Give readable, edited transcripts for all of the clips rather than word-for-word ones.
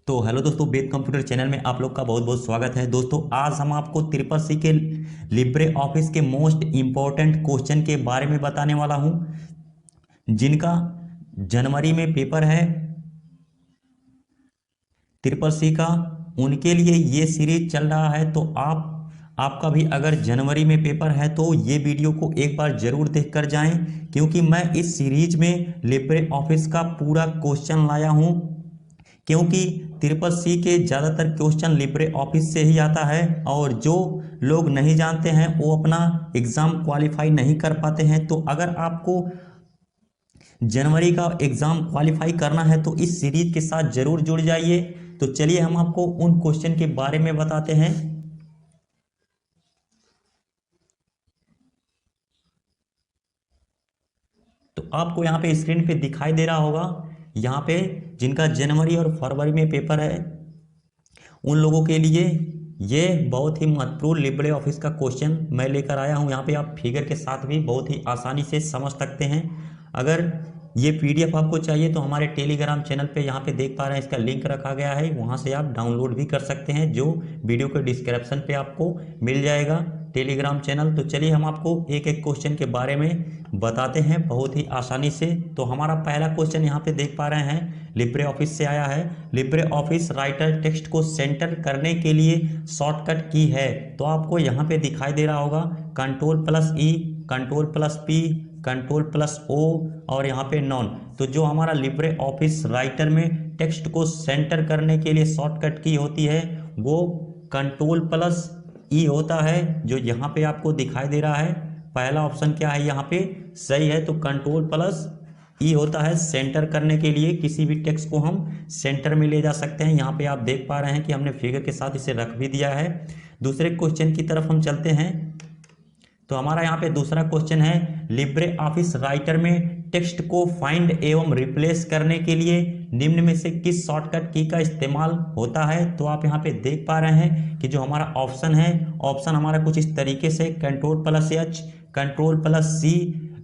तो हेलो दोस्तों, वेद computer channel में आप लोग का बहुत बहुत स्वागत है। दोस्तों आज हम आपको ट्रिपल सी के लिब्रे ऑफिस के मोस्ट इम्पोर्टेंट क्वेश्चन के बारे में बताने वाला हूं, जिनका जनवरी में पेपर है ट्रिपल सी का। उनके लिए ये सीरीज चल रहा है। तो आपका भी अगर जनवरी में पेपर है तो ये वीडियो को एक बार जरूर देख कर जाएं, क्योंकि मैं इस सीरीज में लिब्रे ऑफिस का पूरा क्वेश्चन लाया हूं। क्योंकि ट्रिपल सी के ज़्यादातर क्वेश्चन लिब्रे ऑफिस से ही आता है, और जो लोग नहीं जानते हैं वो अपना एग्ज़ाम क्वालिफाई नहीं कर पाते हैं। तो अगर आपको जनवरी का एग्ज़ाम क्वालिफाई करना है तो इस सीरीज के साथ ज़रूर जुड़ जाइए। तो चलिए हम आपको उन क्वेश्चन के बारे में बताते हैं। तो आपको यहाँ पे स्क्रीन पे दिखाई दे रहा होगा, यहाँ पे जिनका जनवरी और फरवरी में पेपर है उन लोगों के लिए ये बहुत ही महत्वपूर्ण लिब्रे ऑफिस का क्वेश्चन मैं लेकर आया हूँ। यहाँ पे आप फिगर के साथ भी बहुत ही आसानी से समझ सकते हैं। अगर ये पीडीएफ आपको चाहिए तो हमारे टेलीग्राम चैनल पे यहाँ पे देख पा रहे हैं, इसका लिंक रखा गया है, वहाँ से आप डाउनलोड भी कर सकते हैं, जो वीडियो के डिस्क्रिप्शन पे आपको मिल जाएगा टेलीग्राम चैनल। तो चलिए हम आपको एक एक क्वेश्चन के बारे में बताते हैं बहुत ही आसानी से। तो हमारा पहला क्वेश्चन यहाँ पे देख पा रहे हैं, लिब्रे ऑफिस से आया है। लिब्रे ऑफिस राइटर टेक्स्ट को सेंटर करने के लिए शॉर्टकट की है। तो आपको यहाँ पे दिखाई दे रहा होगा Ctrl+E, Ctrl+P, Ctrl+O और यहाँ पे नॉन। तो जो हमारा लिब्रे ऑफिस राइटर में टेक्स्ट को सेंटर करने के लिए शॉर्टकट की होती है वो Ctrl+E होता है, जो यहाँ पे आपको दिखाई दे रहा है। पहला ऑप्शन क्या है यहाँ पे सही है। तो Ctrl+E होता है सेंटर करने के लिए, किसी भी टेक्स्ट को हम सेंटर में ले जा सकते हैं। यहाँ पे आप देख पा रहे हैं कि हमने फिगर के साथ इसे रख भी दिया है। दूसरे क्वेश्चन की तरफ हम चलते हैं। तो हमारा यहाँ पे दूसरा क्वेश्चन है, लिब्रे ऑफिस राइटर में टेक्स्ट को फाइंड एवं रिप्लेस करने के लिए निम्न में से किस शॉर्टकट की का इस्तेमाल होता है। तो आप यहाँ पे देख पा रहे हैं कि जो हमारा ऑप्शन है, ऑप्शन हमारा कुछ इस तरीके से Ctrl+H, Ctrl+C,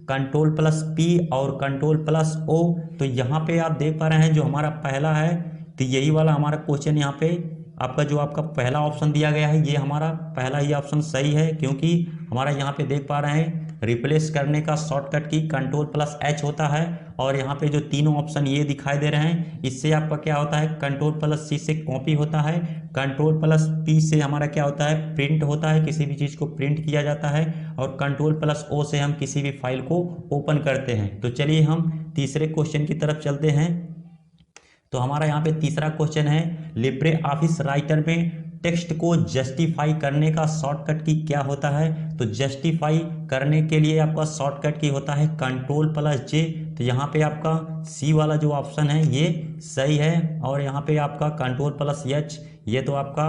Ctrl+P और Ctrl+O। तो यहाँ पे आप देख पा रहे हैं जो हमारा पहला है, तो यही वाला हमारा क्वेश्चन यहाँ पे आपका पहला ऑप्शन दिया गया है, ये हमारा पहला ही ऑप्शन सही है। क्योंकि हमारा यहाँ पे देख पा रहे हैं रिप्लेस करने का शॉर्टकट की Ctrl+H होता है, और यहाँ पे जो तीनों ऑप्शन ये दिखाई दे रहे हैं इससे आपका क्या होता है, Ctrl+C से कॉपी होता है, Ctrl+P से हमारा क्या होता है, प्रिंट होता है, किसी भी चीज़ को प्रिंट किया जाता है, और Ctrl+O से हम किसी भी फाइल को ओपन करते हैं। तो चलिए हम तीसरे क्वेश्चन की तरफ चलते हैं। तो हमारा यहाँ पे तीसरा क्वेश्चन है, लिब्रे ऑफिस राइटर में टेक्स्ट को जस्टिफाई करने का शॉर्टकट की क्या होता है। तो जस्टिफाई करने के लिए आपका शॉर्टकट की होता है Ctrl+J। तो यहाँ पे आपका सी वाला जो ऑप्शन है ये सही है, और यहाँ पे आपका Ctrl+H ये तो आपका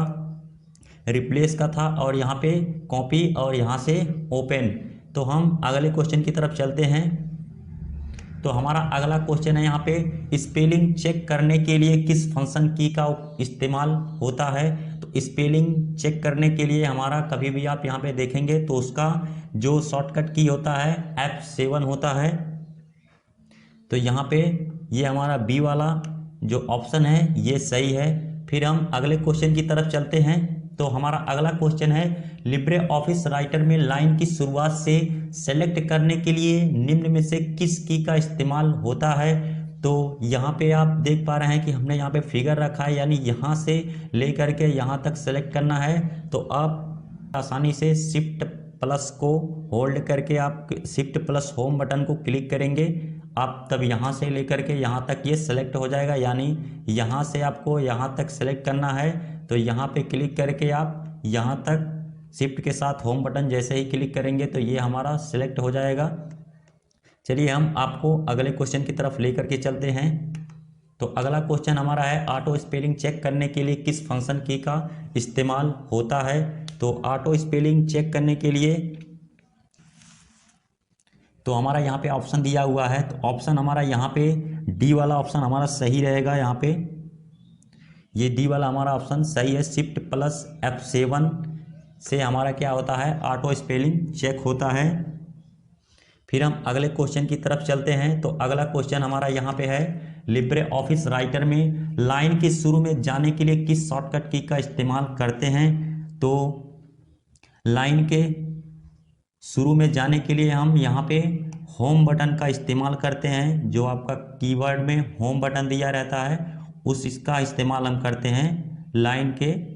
रिप्लेस का था, और यहाँ पे कॉपी और यहाँ से ओपन। तो हम अगले क्वेश्चन की तरफ चलते हैं। तो हमारा अगला क्वेश्चन है यहाँ पे, स्पेलिंग चेक करने के लिए किस फंक्शन की का इस्तेमाल होता है। तो स्पेलिंग चेक करने के लिए हमारा कभी भी आप यहाँ पे देखेंगे तो उसका जो शॉर्टकट की होता है F7 होता है। तो यहाँ पे ये हमारा बी वाला जो ऑप्शन है ये सही है। फिर हम अगले क्वेश्चन की तरफ चलते हैं। तो हमारा अगला क्वेश्चन है, लिब्रे ऑफिस राइटर में लाइन की शुरुआत से सेलेक्ट करने के लिए निम्न में से किस की का इस्तेमाल होता है। तो यहाँ पे आप देख पा रहे हैं कि हमने यहाँ पे फिगर रखा है, यानी यहाँ से लेकर के यहाँ तक सेलेक्ट करना है। तो आप आसानी से शिफ्ट प्लस को होल्ड करके आप शिफ्ट प्लस होम बटन को क्लिक करेंगे, आप तब यहाँ से लेकर के यहाँ तक ये सेलेक्ट हो जाएगा। यानी यहाँ से आपको यहाँ तक सेलेक्ट करना है, तो यहाँ पे क्लिक करके आप यहाँ तक शिफ्ट के साथ होम बटन जैसे ही क्लिक करेंगे तो ये हमारा सिलेक्ट हो जाएगा। चलिए हम आपको अगले क्वेश्चन की तरफ लेकर के चलते हैं। तो अगला क्वेश्चन हमारा है, ऑटो स्पेलिंग चेक करने के लिए किस फंक्शन की का इस्तेमाल होता है। तो ऑटो स्पेलिंग चेक करने के लिए तो हमारा यहाँ पे ऑप्शन दिया हुआ है, तो ऑप्शन हमारा यहाँ पे डी वाला ऑप्शन हमारा सही रहेगा। यहाँ पे ये डी वाला हमारा ऑप्शन सही है। Shift+F7 से हमारा क्या होता है, ऑटो स्पेलिंग चेक होता है। फिर हम अगले क्वेश्चन की तरफ चलते हैं। तो अगला क्वेश्चन हमारा यहाँ पे है, लिब्रे ऑफिस राइटर में लाइन के शुरू में जाने के लिए किस शॉर्टकट की का इस्तेमाल करते हैं? तो लाइन के शुरू में जाने के लिए हम यहाँ पे होम बटन का इस्तेमाल करते हैं। जो आपका कीवर्ड में होम बटन दिया रहता है इसका इस्तेमाल हम करते हैं लाइन के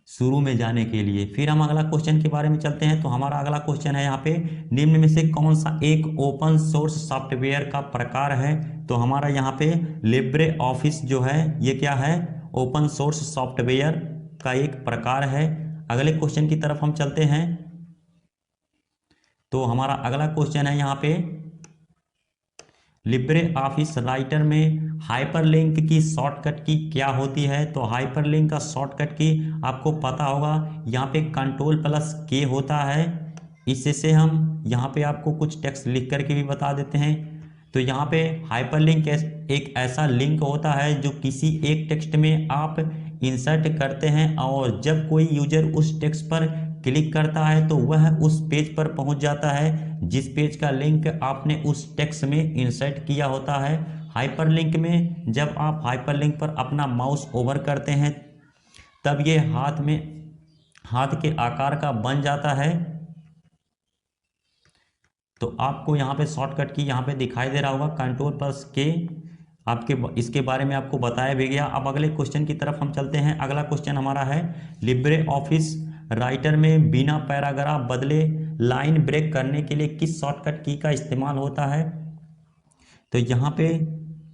शुरू में जाने के लिए। फिर हम अगला क्वेश्चन के बारे में चलते हैं। तो हमारा अगला क्वेश्चन है यहाँ पे, निम्न में से कौन सा एक ओपन सोर्स सॉफ्टवेयर का प्रकार है? तो हमारा यहाँ पे लिब्रे ऑफिस जो है ये क्या है? ओपन सोर्स सॉफ्टवेयर का एक प्रकार है। अगले क्वेश्चन की तरफ हम चलते हैं। तो हमारा अगला क्वेश्चन है यहाँ पे, लिब्रे ऑफिस राइटर में हाइपरलिंक की शॉर्टकट की क्या होती है? तो हाइपरलिंक का शॉर्टकट की आपको पता होगा, यहाँ पे Ctrl+K होता है। इससे हम यहाँ पे आपको कुछ टेक्स्ट लिख करके भी बता देते हैं। तो यहाँ पे हाइपरलिंक एक ऐसा लिंक होता है जो किसी एक टेक्स्ट में आप इंसर्ट करते हैं और जब कोई यूजर उस टेक्स्ट पर क्लिक करता है तो वह उस पेज पर पहुंच जाता है जिस पेज का लिंक आपने उस टेक्स्ट में इंसर्ट किया होता है। हाइपरलिंक में जब आप हाइपरलिंक पर अपना माउस ओवर करते हैं तब ये हाथ के आकार का बन जाता है। तो आपको यहाँ पे शॉर्टकट की यहाँ पे दिखाई दे रहा होगा Ctrl+K। आपके इसके बारे में आपको बताया भी गया। अब अगले क्वेश्चन की तरफ हम चलते हैं। अगला क्वेश्चन हमारा है, लिब्रे ऑफिस राइटर में बिना पैराग्राफ बदले लाइन ब्रेक करने के लिए किस शॉर्टकट की का इस्तेमाल होता है? तो यहाँ पे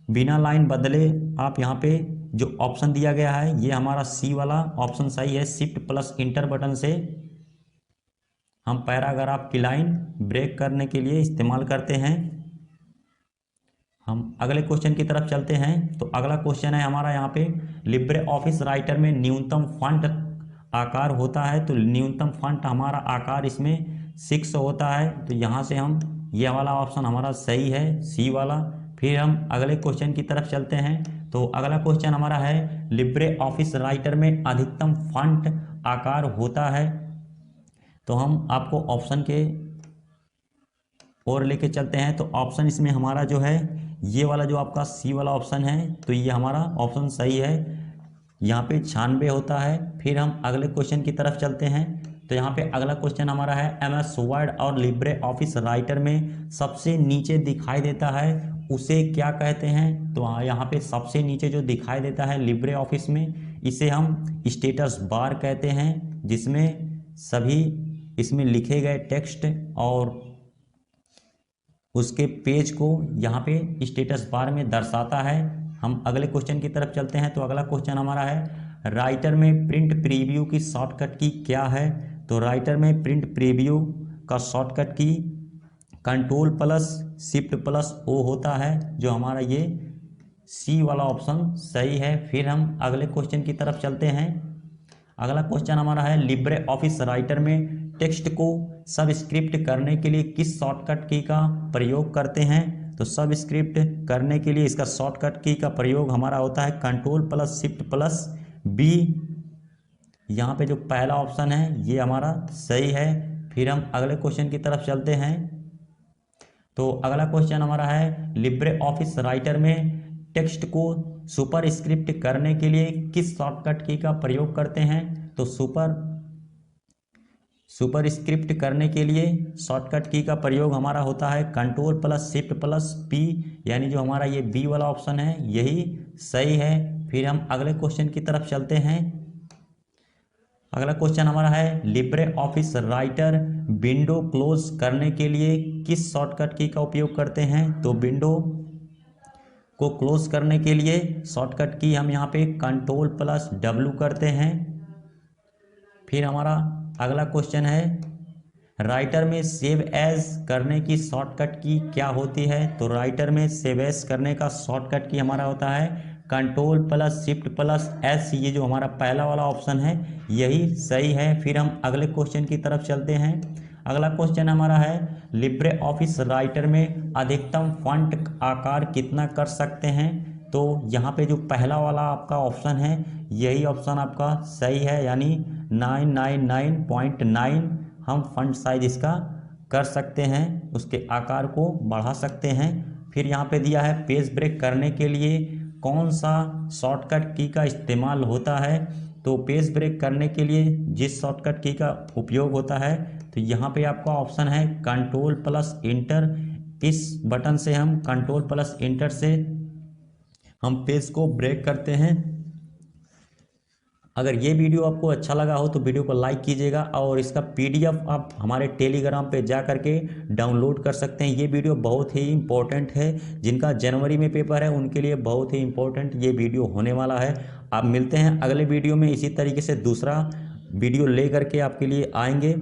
बिना लाइन बदले आप यहाँ पे जो ऑप्शन दिया गया है ये हमारा सी वाला ऑप्शन सही है। Shift+Enter बटन से हम पैराग्राफ की लाइन ब्रेक करने के लिए इस्तेमाल करते हैं। हम अगले क्वेश्चन की तरफ चलते हैं। तो अगला क्वेश्चन है हमारा यहाँ पे, लिब्रे ऑफिस राइटर में न्यूनतम फॉन्ट आकार होता है। तो न्यूनतम फॉन्ट हमारा आकार इसमें 6 होता है। तो यहाँ से हम ये वाला ऑप्शन हमारा सही है, सी वाला। फिर हम अगले क्वेश्चन की तरफ चलते हैं। तो अगला क्वेश्चन हमारा है, लिब्रे ऑफिस राइटर में अधिकतम फॉन्ट आकार होता है। तो हम आपको ऑप्शन के और लेके चलते हैं। तो ऑप्शन इसमें हमारा जो है ये वाला जो आपका सी वाला ऑप्शन है तो ये हमारा ऑप्शन सही है। यहाँ पे 96 होता है। फिर हम अगले क्वेश्चन की तरफ चलते हैं। तो यहाँ पे अगला क्वेश्चन हमारा है, MS वर्ड और लिब्रे ऑफिस राइटर में सबसे नीचे दिखाई देता है उसे क्या कहते हैं? तो यहाँ पे सबसे नीचे जो दिखाई देता है लिब्रे ऑफिस में इसे हम स्टेटस बार कहते हैं, जिसमें सभी इसमें लिखे गए टेक्स्ट और उसके पेज को यहाँ पे स्टेटस बार में दर्शाता है। हम अगले क्वेश्चन की तरफ चलते हैं। तो अगला क्वेश्चन हमारा है, राइटर में प्रिंट प्रीव्यू की शॉर्टकट की क्या है? तो राइटर में प्रिंट प्रीव्यू का शॉर्टकट की Ctrl+Shift+O होता है, जो हमारा ये सी वाला ऑप्शन सही है। फिर हम अगले क्वेश्चन की तरफ चलते हैं। अगला क्वेश्चन हमारा है, लिब्रे ऑफिस राइटर में टेक्स्ट को सबस्क्रिप्ट करने के लिए किस शॉर्टकट की का प्रयोग करते हैं? तो सबस्क्रिप्ट करने के लिए इसका शॉर्टकट की का प्रयोग हमारा होता है Ctrl+Shift+B। यहाँ पे जो पहला ऑप्शन है ये हमारा सही है। फिर हम अगले क्वेश्चन की तरफ चलते हैं। तो अगला क्वेश्चन हमारा है, लिब्रे ऑफिस राइटर में टेक्स्ट को सुपरस्क्रिप्ट करने के लिए किस शॉर्टकट की का प्रयोग करते हैं? तो सुपरस्क्रिप्ट करने के लिए शॉर्टकट की का प्रयोग हमारा होता है Ctrl+Shift+P, यानी जो हमारा ये बी वाला ऑप्शन है यही सही है। फिर हम अगले क्वेश्चन की तरफ चलते हैं। अगला क्वेश्चन हमारा है, Libre office writer window close करने के लिए किस शॉर्टकट की का उपयोग करते हैं? तो विंडो को क्लोज करने के लिए शॉर्टकट की हम यहाँ पे Ctrl+W करते हैं। फिर हमारा अगला क्वेश्चन है, राइटर में सेव एज करने की शॉर्टकट की क्या होती है? तो राइटर में सेव एज करने का शॉर्टकट की हमारा होता है Ctrl+Shift+S। ये जो हमारा पहला वाला ऑप्शन है यही सही है। फिर हम अगले क्वेश्चन की तरफ चलते हैं। अगला क्वेश्चन हमारा है, लिब्रे ऑफिस राइटर में अधिकतम फॉन्ट आकार कितना कर सकते हैं? तो यहाँ पे जो पहला वाला आपका ऑप्शन है यही ऑप्शन आपका सही है, यानी 999.9 हम फॉन्ट साइज इसका कर सकते हैं, उसके आकार को बढ़ा सकते हैं। फिर यहाँ पे दिया है पेज ब्रेक करने के लिए कौन सा शॉर्टकट की का इस्तेमाल होता है। तो पेज ब्रेक करने के लिए जिस शॉर्टकट की का उपयोग होता है तो यहाँ पे आपका ऑप्शन है कंट्रोल प्लस इंटर। इस बटन से हम कंट्रोल प्लस इंटर से हम पेज को ब्रेक करते हैं। अगर ये वीडियो आपको अच्छा लगा हो तो वीडियो को लाइक कीजिएगा और इसका पीडीएफ आप हमारे टेलीग्राम पे जा करके डाउनलोड कर सकते हैं। ये वीडियो बहुत ही इम्पोर्टेंट है, जिनका जनवरी में पेपर है उनके लिए बहुत ही इम्पोर्टेंट ये वीडियो होने वाला है। आप मिलते हैं अगले वीडियो में, इसी तरीके से दूसरा वीडियो ले करके आपके लिए आएंगे।